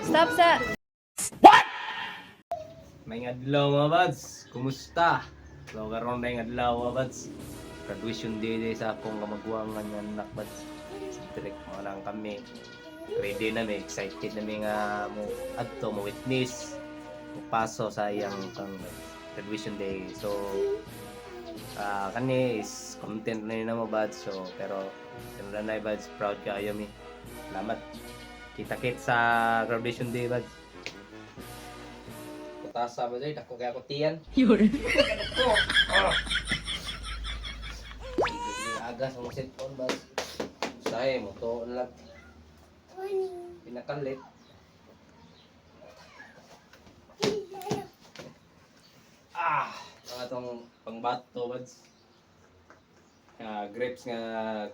Stop sa... May adlaw mga buds, kumusta? So karon na yung adlaw mga buds. Graduation day sa akong kamagwangan nga anak buds. Direct mo lang kami. Ready na may excited na may nga mo adto mo witness. Paso sa iyang kang graduation day. So kani is content na yun mo buds. So pero sila na buds, proud kayo mi. Salamat. Kita-kit sa graduation day buds. Tasa ba dyan? Dako kaya ko tiyan. Yun. Agas ang cellphone ba? Say mo to lang. Pinakalit. Mga tong pangbato buds. Grapes nga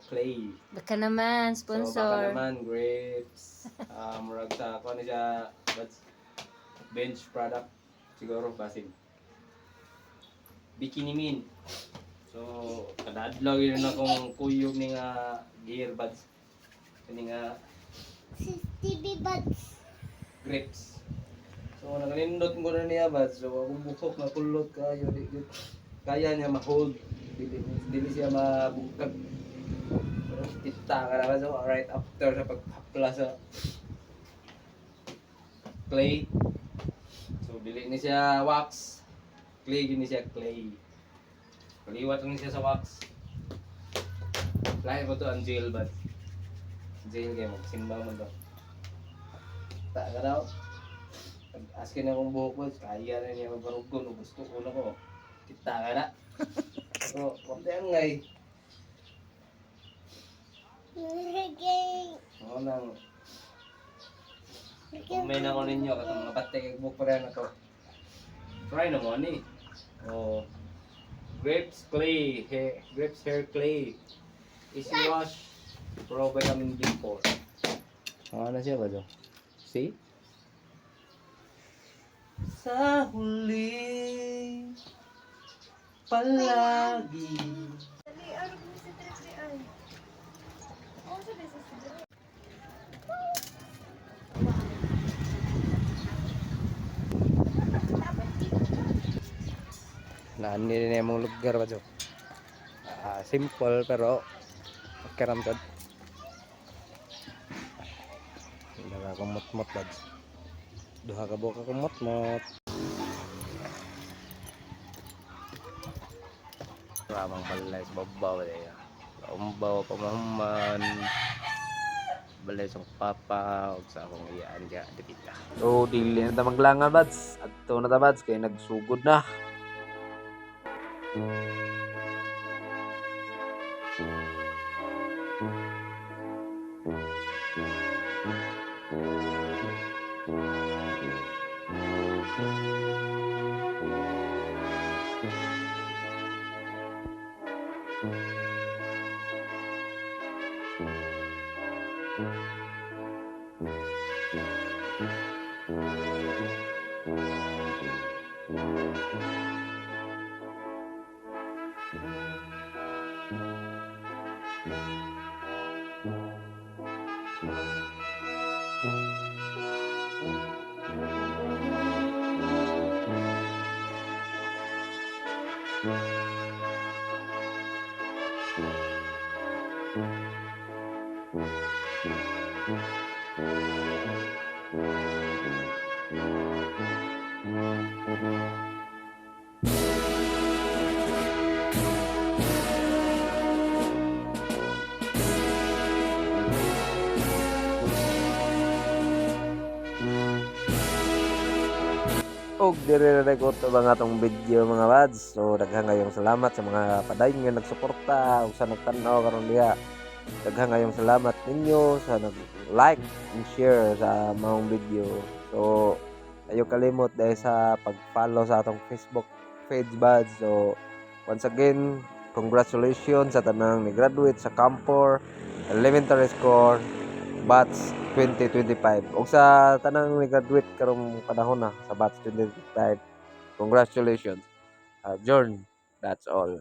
clay. Baka naman, So baka sponsor. naman grapes. Murag sa ako na siya buds. Bench product. Siguro basin. Bikini Min. So kada adlaw yun akong kuyog ni nga earbuds. Kani nga TV buds. grapes. So nakalindot ko na niya buds. So akong bukok na kulot kayo. Kaya niya ma-hold. Dili siya mabukag. Pero kita ka naman. So right after sa paghapla sa clay. So dili ni siya wax. Clay gini siya clay. Paliwat ni siya sa wax. Lahi mo to ang gel bud. Gel kayo magsimba mo to. Ta ka daw. Askin akong buhok mo, kaya na niya magparugon. Gusto ko na ko. Kita ka na. So, wapte ang ngay. Oo nang. Kumay na ko ninyo. Katong mga pati kay buhok pa rin na to. Try na mo ni. Oh. Grapes clay, grapes hair clay. Easy wash. Pro vitamin B4. Na siya ba do? See? Sa huli palagi. Naan din na yung lugar ba do? Simple pero karamtad. Nakakumot-mot buds. Duha ka buka kumot-mot. Ramang balay sa babaw daya. Umbaw pamahuman. Balay sa papa ug sa akong iyaan dia dipita. So dili na ta maglangan buds. Adto na ta buds kay nagsugod na. Og dire na ko to mga tong video mga lads. So daghang kayong salamat sa mga padayon nga nagsuporta ug sa nagtan-aw karon diha. Daghang kayong salamat ninyo sa nag-like and share sa maong video. So ayo kalimot dahil sa pag-follow sa atong Facebook page buds. So once again, congratulations sa tanang ni-graduate sa Campor Elementary School Batch 2025. O sa tanang ni-graduate karong panahon na sa Batch 2025. Congratulations. John, that's all.